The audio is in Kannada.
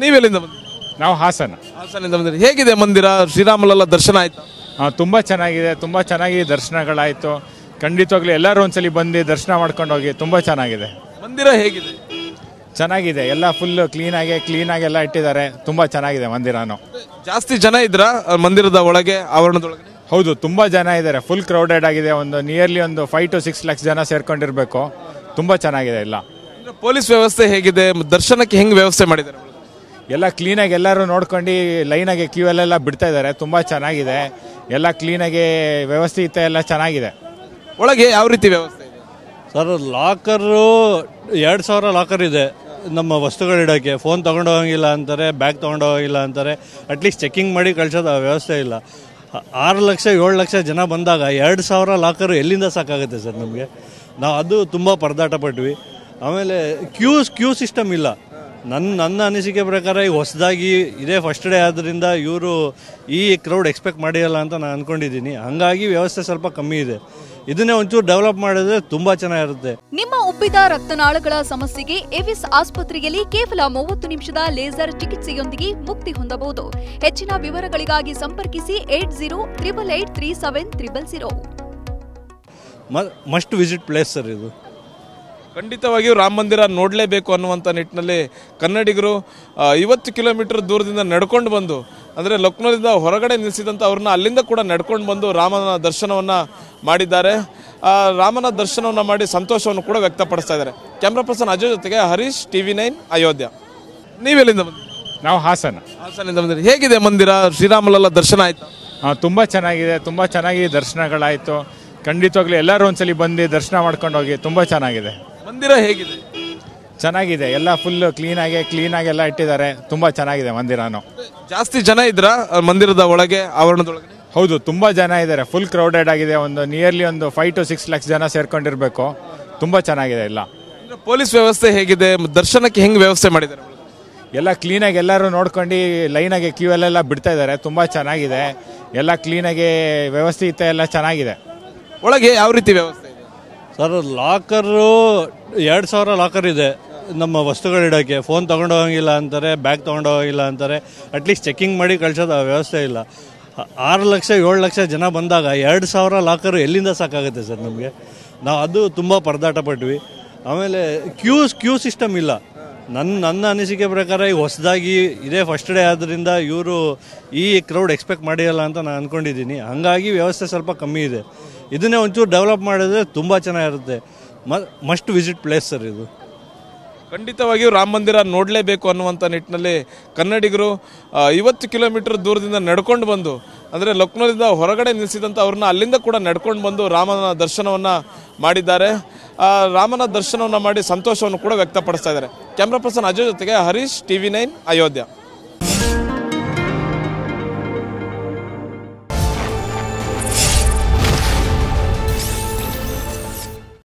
ನೀವೆಲ್ಲಿಂದ ಬಂದ್ರಿ? ನಾವು ಹಾಸನ. ಹಾಸನಿಂದ ಬಂದ್ರಿ. ಹೇಗಿದೆ ಮಂದಿರ? ಶ್ರೀರಾಮಲಲ್ಲ ದರ್ಶನ ಆಯ್ತಾ? ತುಂಬ ಚೆನ್ನಾಗಿದೆ, ತುಂಬ ಚೆನ್ನಾಗಿ ದರ್ಶನಗಳಾಯಿತು. ಖಂಡಿತವಾಗ್ಲೂ ಎಲ್ಲರೂ ಒಂದ್ಸಲಿ ಬಂದು ದರ್ಶನ ಮಾಡ್ಕೊಂಡು ಹೋಗಿ. ತುಂಬ ಚೆನ್ನಾಗಿದೆ ಮಂದಿರ. ಹೇಗಿದೆ? ಚೆನ್ನಾಗಿದೆ, ಎಲ್ಲ ಫುಲ್ ಕ್ಲೀನಾಗಿ ಎಲ್ಲ ಇಟ್ಟಿದ್ದಾರೆ. ತುಂಬ ಚೆನ್ನಾಗಿದೆ ಮಂದಿರನು. ಜಾಸ್ತಿ ಜನ ಇದ್ರಾ ಮಂದಿರದ ಒಳಗೆ, ಆವರಣದೊಳಗೆ? ಹೌದು, ತುಂಬ ಜನ ಇದ್ದಾರೆ. ಫುಲ್ ಕ್ರೌಡೆಡ್ ಆಗಿದೆ. ನಿಯರ್ಲಿ 5 to 6 lakhs ಜನ ಸೇರ್ಕೊಂಡಿರ್ಬೇಕು. ತುಂಬ ಚೆನ್ನಾಗಿದೆ ಎಲ್ಲ. ಪೊಲೀಸ್ ವ್ಯವಸ್ಥೆ ಹೇಗಿದೆ? ದರ್ಶನಕ್ಕೆ ಹೆಂಗೆ ವ್ಯವಸ್ಥೆ ಮಾಡಿದ್ದಾರೆ? ಎಲ್ಲ ಕ್ಲೀನಾಗಿ ಎಲ್ಲರೂ ನೋಡ್ಕೊಂಡು ಲೈನಾಗಿ ಕ್ಯೂ ಅಲ್ಲೆಲ್ಲ ಬಿಡ್ತಾ ಇದ್ದಾರೆ. ತುಂಬ ಚೆನ್ನಾಗಿದೆ, ಎಲ್ಲ ಕ್ಲೀನಾಗಿ ವ್ಯವಸ್ಥಿತ ಎಲ್ಲ ಚೆನ್ನಾಗಿದೆ. ಒಳಗೆ ಯಾವ ರೀತಿ ವ್ಯವಸ್ಥೆ ಇದೆ ಸರ್? ಲಾಕರು 2000 ಲಾಕರ್ ಇದೆ ನಮ್ಮ ವಸ್ತುಗಳಿಡೋಕ್ಕೆ. ಫೋನ್ ತೊಗೊಂಡು ಹೋಗಂಗಿಲ್ಲ ಅಂತಾರೆ, ಬ್ಯಾಗ್ ತೊಗೊಂಡು ಹೋಗಿಲ್ಲ ಅಂತಾರೆ. ಅಟ್ಲೀಸ್ಟ್ ಚೆಕಿಂಗ್ ಮಾಡಿ ಕಳ್ಸೋದು ವ್ಯವಸ್ಥೆ ಇಲ್ಲ. 6 ಲಕ್ಷ 7 ಲಕ್ಷ ಜನ ಬಂದಾಗ 2000 ಲಾಕರು ಎಲ್ಲಿಂದ ಸಾಕಾಗುತ್ತೆ ಸರ್ ನಮಗೆ? ನಾವು ಅದು ತುಂಬ ಪರದಾಟ ಪಟ್ವಿ. ಆಮೇಲೆ ಕ್ಯೂ ಸಿಸ್ಟಮ್ ಇಲ್ಲ. ನನ್ನ ಅನಿಸಿಕೆ ಪ್ರಕಾರ ಈಗ ಹೊಸದಾಗಿ ಇದೇ ಫಸ್ಟ್ ಡೇ ಆದ್ದರಿಂದ ಇವರು ಈ ಕ್ರೌಡ್ ಎಕ್ಸ್ಪೆಕ್ಟ್ ಮಾಡಿರಲ್ಲ ಅಂತ ನಾನು ಅಂದ್ಕೊಂಡಿದ್ದೀನಿ. ಹಾಗಾಗಿ ವ್ಯವಸ್ಥೆ ಸ್ವಲ್ಪ ಕಮ್ಮಿ ಇದೆ. ಇದನ್ನೇ ಒಂಚೂರು ಡೆವಲಪ್ ಮಾಡಿದ್ರೆ ತುಂಬಾ ಚೆನ್ನಾಗಿರುತ್ತೆ. ನಿಮ್ಮ ಉಬ್ಬಿದ ರಕ್ತನಾಳಗಳ ಸಮಸ್ಯೆಗೆ ಎವಿಸ್ ಆಸ್ಪತ್ರೆಯಲ್ಲಿ ಕೇವಲ 30 ನಿಮಿಷದ ಲೇಸರ್ ಚಿಕಿತ್ಸೆಯೊಂದಿಗೆ ಮುಕ್ತಿ ಹೊಂದಬಹುದು. ಹೆಚ್ಚಿನ ವಿವರಗಳಿಗಾಗಿ ಸಂಪರ್ಕಿಸಿ 8088837300. ಮಸ್ಟ್ ವಿಸಿಟ್ ಪ್ಲೇಸ್ ಸರ್ ಇದು. ಖಂಡಿತವಾಗಿಯೂ ರಾಮ ಮಂದಿರ ನೋಡಲೇಬೇಕು ಅನ್ನುವಂಥ ನಿಟ್ಟಿನಲ್ಲಿ ಕನ್ನಡಿಗರು 50 ಕಿಲೋಮೀಟರ್ ದೂರದಿಂದ ನಡ್ಕೊಂಡು ಬಂದು, ಅಂದರೆ ಲಕ್ನೋದಿಂದ ಹೊರಗಡೆ ನಿಲ್ಲಿಸಿದಂಥ ಅವ್ರನ್ನ ಅಲ್ಲಿಂದ ಕೂಡ ನಡ್ಕೊಂಡು ಬಂದು ರಾಮನ ದರ್ಶನವನ್ನು ಮಾಡಿದ್ದಾರೆ. ರಾಮನ ದರ್ಶನವನ್ನು ಮಾಡಿ ಸಂತೋಷವನ್ನು ಕೂಡ ವ್ಯಕ್ತಪಡಿಸ್ತಾ ಇದ್ದಾರೆ. ಕ್ಯಾಮ್ರಾ ಪರ್ಸನ್ ಅಜಯ್ ಜೊತೆಗೆ ಹರೀಶ್, TV9 ಅಯೋಧ್ಯ. ನೀವೆಲ್ಲಿಂದ ಬಂದ್ರಿ? ನಾವು ಹಾಸನ. ಹಾಸನಿಂದ ಬಂದ್ರಿ. ಹೇಗಿದೆ ಮಂದಿರ? ಶ್ರೀರಾಮಲಲ್ಲ ದರ್ಶನ ಆಯ್ತಾ? ತುಂಬ ಚೆನ್ನಾಗಿದೆ, ತುಂಬ ಚೆನ್ನಾಗಿ ದರ್ಶನಗಳಾಯಿತು. ಖಂಡಿತವಾಗ್ಲೂ ಎಲ್ಲರೂ ಒಂದ್ಸಲಿ ಬಂದು ದರ್ಶನ ಮಾಡ್ಕೊಂಡು ಹೋಗಿ. ತುಂಬ ಚೆನ್ನಾಗಿದೆ ಮಂದಿರ. ಹೇಗಿದೆ? ಚೆನ್ನಾಗಿದೆ, ಎಲ್ಲ ಫುಲ್ ಕ್ಲೀನಾಗಿ ಎಲ್ಲ ಇಟ್ಟಿದ್ದಾರೆ. ತುಂಬ ಚೆನ್ನಾಗಿದೆ ಮಂದಿರನು. ಜಾಸ್ತಿ ಜನ ಇದ್ರಾ ಮಂದಿರದ ಒಳಗೆ, ಆವರಣದೊಳಗೆ? ಹೌದು, ತುಂಬ ಜನ ಇದ್ದಾರೆ. ಫುಲ್ ಕ್ರೌಡೆಡ್ ಆಗಿದೆ. ನಿಯರ್ಲಿ 5 to 6 lakhs ಜನ ಸೇರ್ಕೊಂಡಿರ್ಬೇಕು. ತುಂಬ ಚೆನ್ನಾಗಿದೆ ಎಲ್ಲ. ಪೊಲೀಸ್ ವ್ಯವಸ್ಥೆ ಹೇಗಿದೆ? ದರ್ಶನಕ್ಕೆ ಹೆಂಗೆ ವ್ಯವಸ್ಥೆ ಮಾಡಿದ್ದಾರೆ? ಎಲ್ಲ ಕ್ಲೀನಾಗಿ ಎಲ್ಲರೂ ನೋಡ್ಕೊಂಡು ಲೈನಾಗಿ ಕ್ಯೂ ಅಲ್ಲೆಲ್ಲ ಬಿಡ್ತಾ ಇದ್ದಾರೆ. ತುಂಬ ಚೆನ್ನಾಗಿದೆ, ಎಲ್ಲ ಕ್ಲೀನಾಗಿ ವ್ಯವಸ್ಥಿತ ಎಲ್ಲ ಚೆನ್ನಾಗಿದೆ. ಒಳಗೆ ಯಾವ ರೀತಿ ವ್ಯವಸ್ಥೆ ಇದೆ ಸರ್? ಲಾಕರು 2000 ಲಾಕರ್ ಇದೆ ನಮ್ಮ ವಸ್ತುಗಳಿಡೋಕ್ಕೆ. ಫೋನ್ ತೊಗೊಂಡು ಹೋಗಂಗಿಲ್ಲ ಅಂತಾರೆ, ಬ್ಯಾಗ್ ತೊಗೊಂಡು ಹೋಗಿಲ್ಲ ಅಂತಾರೆ. ಅಟ್ಲೀಸ್ಟ್ ಚೆಕಿಂಗ್ ಮಾಡಿ ಕಳ್ಸೋದು ವ್ಯವಸ್ಥೆ ಇಲ್ಲ. 6 ಲಕ್ಷ 7 ಲಕ್ಷ ಜನ ಬಂದಾಗ 2000 ಲಾಕರು ಎಲ್ಲಿಂದ ಸಾಕಾಗುತ್ತೆ ಸರ್ ನಮಗೆ? ನಾವು ಅದು ತುಂಬ ಪರದಾಟ ಪಟ್ವಿ. ಆಮೇಲೆ ಕ್ಯೂ ಸಿಸ್ಟಮ್ ಇಲ್ಲ. ನನ್ನ ಅನಿಸಿಕೆ ಪ್ರಕಾರ ಈಗ ಹೊಸದಾಗಿ ಇದೇ ಫಸ್ಟ್ ಡೇ ಆದ್ದರಿಂದ ಇವರು ಈ ಕ್ರೌಡ್ ಎಕ್ಸ್ಪೆಕ್ಟ್ ಮಾಡಿರಲ್ಲ ಅಂತ ನಾನು ಅಂದ್ಕೊಂಡಿದ್ದೀನಿ. ಹಾಗಾಗಿ ವ್ಯವಸ್ಥೆ ಸ್ವಲ್ಪ ಕಮ್ಮಿ ಇದೆ. ಇದನ್ನೇ ಒಂಚೂರು ಡೆವಲಪ್ ಮಾಡಿದ್ರೆ ತುಂಬ ಚೆನ್ನಾಗಿರುತ್ತೆ. ಮಸ್ಟ್ ವಿಸಿಟ್ ಪ್ಲೇಸ್ ಸರ್ ಇದು. ಖಂಡಿತವಾಗಿಯೂ ರಾಮ ಮಂದಿರ ನೋಡಲೇಬೇಕು ಅನ್ನುವಂಥ ನಿಟ್ಟಿನಲ್ಲಿ ಕನ್ನಡಿಗರು 50 ಕಿಲೋಮೀಟರ್ ದೂರದಿಂದ ನಡ್ಕೊಂಡು ಬಂದು, ಅಂದರೆ ಲಕ್ನೋದಿಂದ ಹೊರಗಡೆ ನಿಲ್ಲಿಸಿದಂಥ ಅವ್ರನ್ನ ಅಲ್ಲಿಂದ ಕೂಡ ನಡ್ಕೊಂಡು ಬಂದು ರಾಮನ ದರ್ಶನವನ್ನು ಮಾಡಿದ್ದಾರೆ. ರಾಮನ ದರ್ಶನವನ್ನು ಮಾಡಿ ಸಂತೋಷವನ್ನು ಕೂಡ ವ್ಯಕ್ತಪಡಿಸ್ತಾ ಇದ್ದಾರೆ. ಕ್ಯಾಮ್ರಾ ಪರ್ಸನ್ ಅಜಯ್ ಜೊತೆಗೆ ಹರೀಶ್, TV9 ಅಯೋಧ್ಯ.